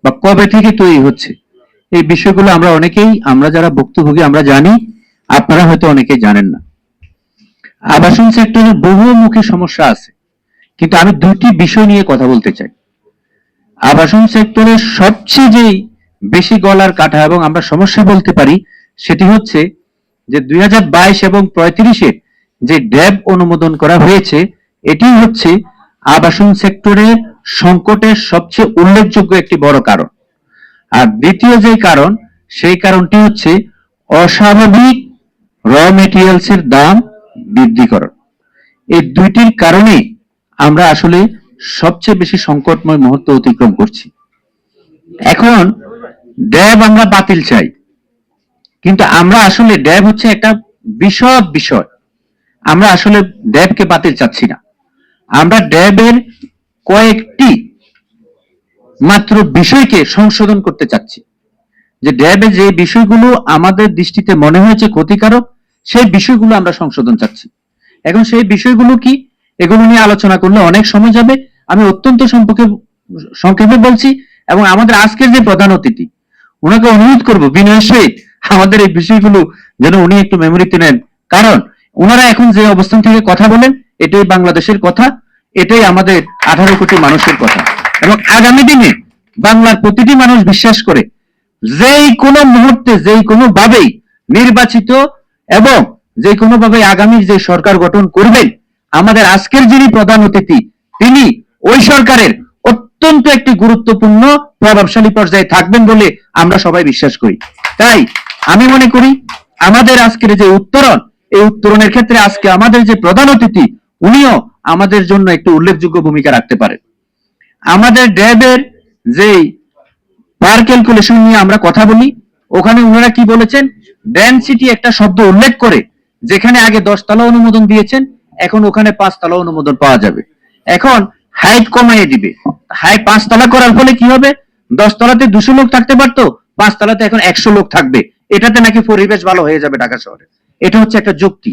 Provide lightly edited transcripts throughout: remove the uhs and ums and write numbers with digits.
বা কবে থেকে তৈরি হচ্ছে, এই বিষয়গুলো আমরা যারা ভুক্তভোগী আমরা জানি, আপনারা হয়তো অনেকেই জানেন না। আবাসন সেক্টরে বহুমুখী সমস্যা আছে, কিন্তু আমি দুটি বিষয় নিয়ে কথা বলতে চাই। আবাসন সেক্টরের সবচেয়ে যেই বেশি গলার কাটা এবং আমরা সমস্যা বলতে পারি, সেটি হচ্ছে যে 2022 এবং 35-এ যে ড্যাব অনুমোদন করা হয়েছে, এটি হচ্ছে আবাসন সেক্টরের সংকটের সবচেয়ে উল্লেখযোগ্য একটি বড় কারণ। আর দ্বিতীয় যে কারণ, সেই কারণটি হচ্ছে অস্বাভাবিক র মেটেরিয়ালস এর দাম বৃদ্ধিকরণ। এই দুইটির কারণে আমরা আসলে সবচেয়ে বেশি সংকটময় মুহূর্ত অতিক্রম করছি। এখন ড্যাব আমরা বাতিল চাই, কিন্তু আমরা আসলে ড্যাব হচ্ছে একটা বিশদ বিষয়। আমরা আসলে ড্যাবকে বাতিল চাচ্ছি না, আমরা ড্যাবের কয়েকটি মাত্র বিষয়কে সংশোধন করতে চাচ্ছি। যে ড্যাবে যে বিষয়গুলো আমাদের দৃষ্টিতে মনে হয়েছে ক্ষতিকারক, সেই বিষয়গুলো আমরা সংশোধন চাচ্ছি। এখন সেই বিষয়গুলো কি, এগুলো নিয়ে আলোচনা করলে অনেক সময় যাবে। আমি অত্যন্ত সংক্ষেপে বলছি, এবং আমাদের আজকের যে প্রধান অতিথি, ওনাকে অনুরোধ করব বিনয়ের সহিত আমাদের এই বিষয়গুলো যেন উনি একটু মেমোরিতে নেন। কারণ ওনারা এখন যে অবস্থান থেকে কথা বলেন, এটাই বাংলাদেশের কথা, এটাই আমাদের 18 কোটি মানুষের কথা। এবং আগামী দিনে বাংলার প্রতিটি মানুষ বিশ্বাস করে যেই কোনো মুহূর্তে যেই কোনো ভাবেই নির্বাচিত এবং যে কোনো ভাবে আগামী যে সরকার গঠন করবেন, আমাদের আজকের যিনি প্রধান অতিথি, তিনি ওই সরকারের অত্যন্ত একটি গুরুত্বপূর্ণ প্রভাবশালী পর্যায়ে থাকবেন বলে আমরা সবাই বিশ্বাস করি। তাই আমি মনে করি আমাদের আজকের যে উত্তরণ, এই উত্তরণের ক্ষেত্রে আজকে আমাদের যে প্রধান অতিথি, উনিও আমাদের জন্য একটু উল্লেখযোগ্য ভূমিকা রাখতে পারেন। আমাদের ড্যাবের যে পার ক্যালকুলেশন নিয়ে আমরা কথা বলি, ওখানে ওনারা কি বলেছেন, ডেনসিটি একটা শব্দ উল্লেখ করে, যেখানে আগে 10 তলা অনুমোদন দিয়েছেন, এখন ওখানে 5 তলা অনুমোদন পাওয়া যাবে। এখন হাইট কমাইয়ে দিবে, 5 তলা করার ফলে কি হবে, 10 তলাতে 200 লোক থাকতে পারতো, 5 তলাতে এখন 100 লোক থাকবে। এটাতে নাকি পরিবেশ ভালো হয়ে যাবে ঢাকা শহরে। এটা হচ্ছে একটা যুক্তি।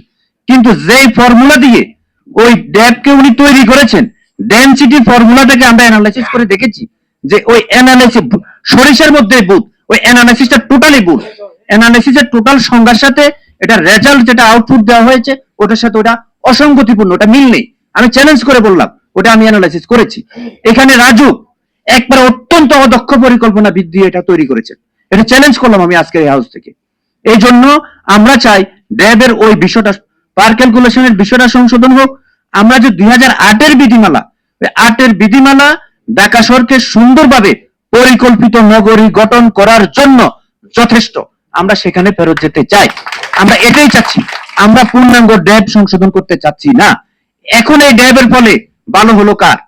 কিন্তু যেই ফর্মুলা দিয়ে ওই ড্যাবকে উনি তৈরি করেছেন, ডেনসিটি ফর্মুলাটাকে আমরা অ্যানালাইসিস করে দেখেছি যে ওই অ্যানালাইসিস সরিষার মধ্যে ভূত, ওই অ্যানালাইসিসটা টোটালি ভুল। অ্যানালাইসিসের টোটাল সংজ্ঞার সাথে এটা রেজাল্ট যেটা আউটপুট দেওয়া হয়েছে, ওটার সাথে ওটা অসঙ্গতিপূর্ণ, ওটা মিল নেই। আমি চ্যালেঞ্জ করে বললাম, ওটা আমি অ্যানালাইসিস করেছি। এখানে রাজু একবার অত্যন্ত অদক্ষ পরিকল্পনা দিয়ে এটা তৈরি করেছে। এটা চ্যালেঞ্জ করলাম আমি আজকের এই হাউস থেকে। এই জন্য আমরা চাই ড্যাবের ওই বিষয়টা, পার ক্যালকুলেশনের বিষয়টা সংশোধন হোক। আমরা যে 2008-এর বিধিমালা, 8-এর বিধিমালা ঢাকা শহরকে সুন্দরভাবে পরিকল্পিত নগরী গঠন করার জন্য যথেষ্ট, আমরা সেখানে ফেরত যেতে চাই। আমরা এটাই চাচ্ছি, আমরা পূর্ণাঙ্গ ড্যাব সংশোধন করতে চাচ্ছি না। এখন এই ড্যাবের ফলে ভালো হলো কার?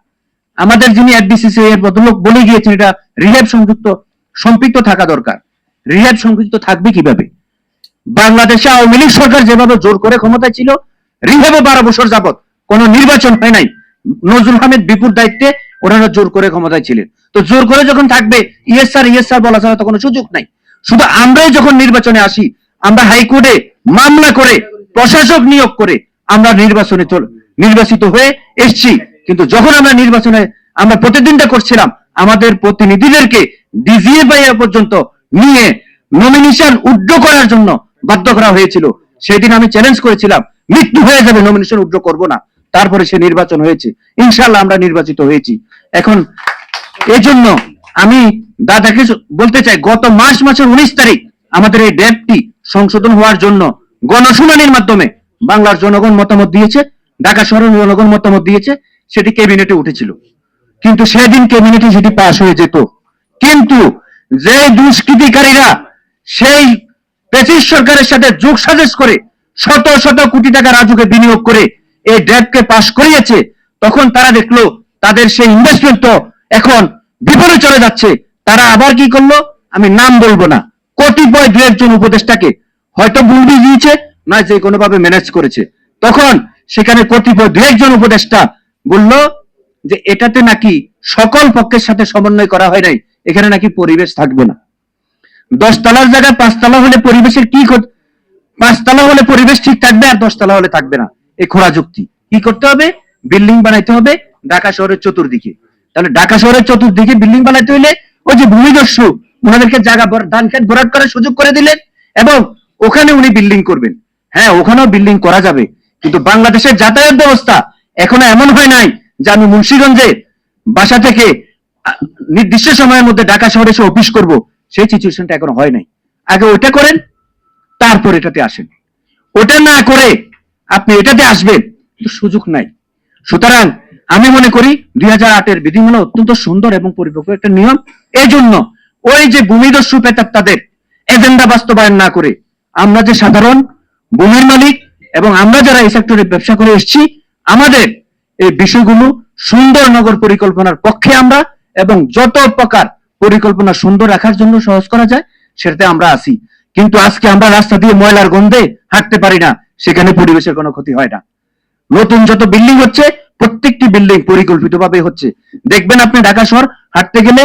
আমাদের যিনি এফডিসিসি এর ভদ্রলোক বলে গিয়েছেন, এটা রিহ্যাব সম্পৃক্ত থাকা দরকার। রিহ্যাব সম্পৃক্ত থাকবে কিভাবে? বাংলাদেশে আওয়ামী লীগ সরকার যেভাবে জোর করে ক্ষমতায় ছিল, রিহ্যাবে 12 বছর যাবত কোন নির্বাচন হয় নাই, নজরুল আহমেদ বিপুর দায়িত্বে ওনারা জোর করে ক্ষমতায় ছিলেন। তো জোর করে যখন থাকবে, ইয়েসার বলা ছাড়া তো কোনো সুযোগ নাই। শুধু আমরাই যখন নির্বাচনে আসি, আমরা হাইকোর্টে মামলা করে প্রশাসক নিয়োগ করে আমরা নির্বাচিত হয়ে এসছি। কিন্তু যখন আমরা প্রতিদিনটা করছিলাম, আমাদের প্রতিনিধিদেরকে ডিজিএফআই পর্যন্ত নিয়ে নমিনেশন উইথড্র করার জন্য বাধ্য করা হয়েছিল। সেদিন আমি চ্যালেঞ্জ করেছিলাম, মৃত্যু হয়ে যাবে, নমিনেশন উইথড্র করব না। তারপরে সে নির্বাচন হয়েছে, ইনশাআল্লাহ আমরা নির্বাচিত হয়েছি। এখন এই জন্য আমি দাদাকে বলতে চাই, গত মাসের 19 তারিখ আমাদের এই ড্যাবটি সংশোধন হওয়ার জন্য গণশুনানির মাধ্যমে বাংলার জনগণ মতামত দিয়েছে, ঢাকা শহরের জনগণ মতামত দিয়েছে, সেটি ক্যাবিনেটে উঠেছিল। কিন্তু সেদিন ক্যাবিনেটে সেটি পাশ হয়ে যেত। কিন্তু যে দুষ্কৃতিকারীরা সেই ব্রিটিশ সরকারের সাথে যোগ সাজেশ করে শত শত কোটি টাকা রাজুকে বিনিয়োগ করে এই ড্যাবকে পাশ করিয়েছে, তখন তারা দেখলো তাদের সেই ইনভেস্টমেন্ট তো এখন বিপদে চলে যাচ্ছে। তারা আবার কি করলো, আমি নাম বলবো না, কতিপয় 2-1 উপদেষ্টাকে হয়তো বুদ্ধি দিয়েছে, না যে কোনো ভাবে ম্যানেজ করেছে। তখন সেখানে কতিপয় 2-1 উপদেষ্টা বলল যে এটাতে নাকি সকল পক্ষের সাথে সমন্বয় করা হয় নাই, এখানে নাকি পরিবেশ থাকবে না। 10 তলার জায়গায় 5 তলা হলে পরিবেশের কি, 5 তলা হলে পরিবেশ ঠিক থাকবে, আর 10 তলা হলে থাকবে না। এই খোলা যুক্তি। কি করতে হবে? বিল্ডিং বানাইতে হবে ঢাকা শহরের চতুর্দিকে। তাহলে ঢাকা শহরের চতুর্দিকে বিল্ডিং বানাইতে হলে ওই যে ভূমিদস্যু ওনাদেরকে জায়গা ধান ক্ষেত ভরাট করার সুযোগ করে দিলেন এবং ওখানে উনি বিল্ডিং করবেন। হ্যাঁ, ওখানেও বিল্ডিং করা যাবে, কিন্তু বাংলাদেশের যাতায়াত ব্যবস্থা এখনো এমন হয় নাই যে আমি মুন্সিগঞ্জে বাসা থেকে নির্দিষ্ট সময়ের মধ্যে ঢাকা শহরে এসে অফিস করব, সেই সিচুয়েশনটা এখনো হয় নাই। আগে ওইটা করেন, তারপর এটাতে আসেন। ওটা না করে আপনি এটাতে আসবেন, কিন্তু সুযোগ নাই। সুতরাং আমি মনে করি 2008-এর বিধিমালা অত্যন্ত সুন্দর এবং পরিপক্ক একটা নিয়ম। এই জন্য ওই যে ভূমিদস্যু প্রেতাত্মাদের এজেন্ডা বাস্তবায়ন না করে আমরা যে সাধারণ ভূমির মালিক এবং আমরা যারা এই সেক্টরে ব্যবসা করে এসেছি, আমাদের এই বিষয়গুলো সুন্দর নগর পরিকল্পনার পক্ষে আমরা, এবং যত প্রকার পরিকল্পনা সুন্দর রাখার জন্য সহজ করা যায় সেটাতে আমরা আসি। কিন্তু আজকে আমরা রাস্তা দিয়ে ময়লার গন্ধে হাঁটতে পারি না, সেখানে পরিবেশের কোনো ক্ষতি হয় না। নতুন যত বিল্ডিং হচ্ছে প্রত্যেকটি বিল্ডিং পরিকল্পিতভাবে হচ্ছে। দেখবেন আপনি ঢাকা শহর হাঁটতে গেলে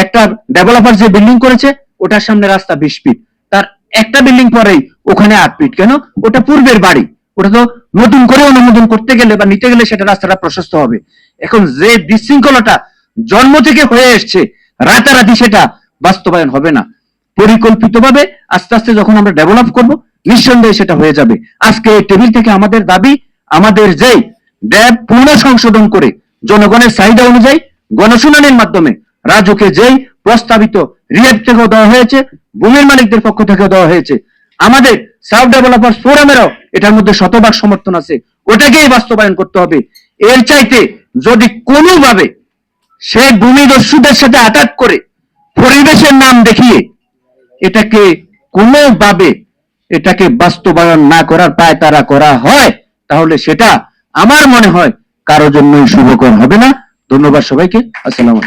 একটা ডেভেলপার যে বিল্ডিং করেছে ওটার সামনে রাস্তা 20 ফিট, তার একটা বিল্ডিং পরেই ওখানে 8 ফিট। কেন? ওটা পূর্বের বাড়ি, ওটা তো নতুন করে অনুমোদন করতে গেলে বা নিতে গেলে সেটা রাস্তাটা প্রশস্ত হবে। এখন যে বিশৃঙ্খলতা জন্ম থেকে হয়ে এসছে, রাতারাতি সেটা বাস্তবায়ন হবে না। পরিকল্পিতভাবে আস্তে আস্তে যখন আমরা ডেভেলপ করব, নিঃসন্দেহে সেটা হয়ে যাবে। আজকে এই টেবিল থেকে আমাদের দাবি, আমাদের যে ড্যাব পুনঃ সংশোধন করে জনগণের চাহিদা অনুযায়ী গণশুনানির মাধ্যমে রাজুকে যেই প্রস্তাবিত রিহেব থেকেও দেওয়া হয়েছে, ভূমির মালিকদের পক্ষ থেকেও দেওয়া হয়েছে, আমাদের সাব ডেভেলপার্স ফোরামেরও এটার মধ্যে শতভাগ সমর্থন আছে, ওটাকেই বাস্তবায়ন করতে হবে। এর চাইতে যদি কোনোভাবে সেই ভূমিদস্যুদের সাথে অ্যাটাক করে পরিবেশের নাম দেখিয়ে এটাকে কোনোভাবে এটাকে বাস্তবায়ন না করার পায়তারা করা হয়, তাহলে সেটা আমার মনে হয় কারোর জন্যই শুভকর হবে না। ধন্যবাদ সবাইকে। আসসালামু আলাইকুম।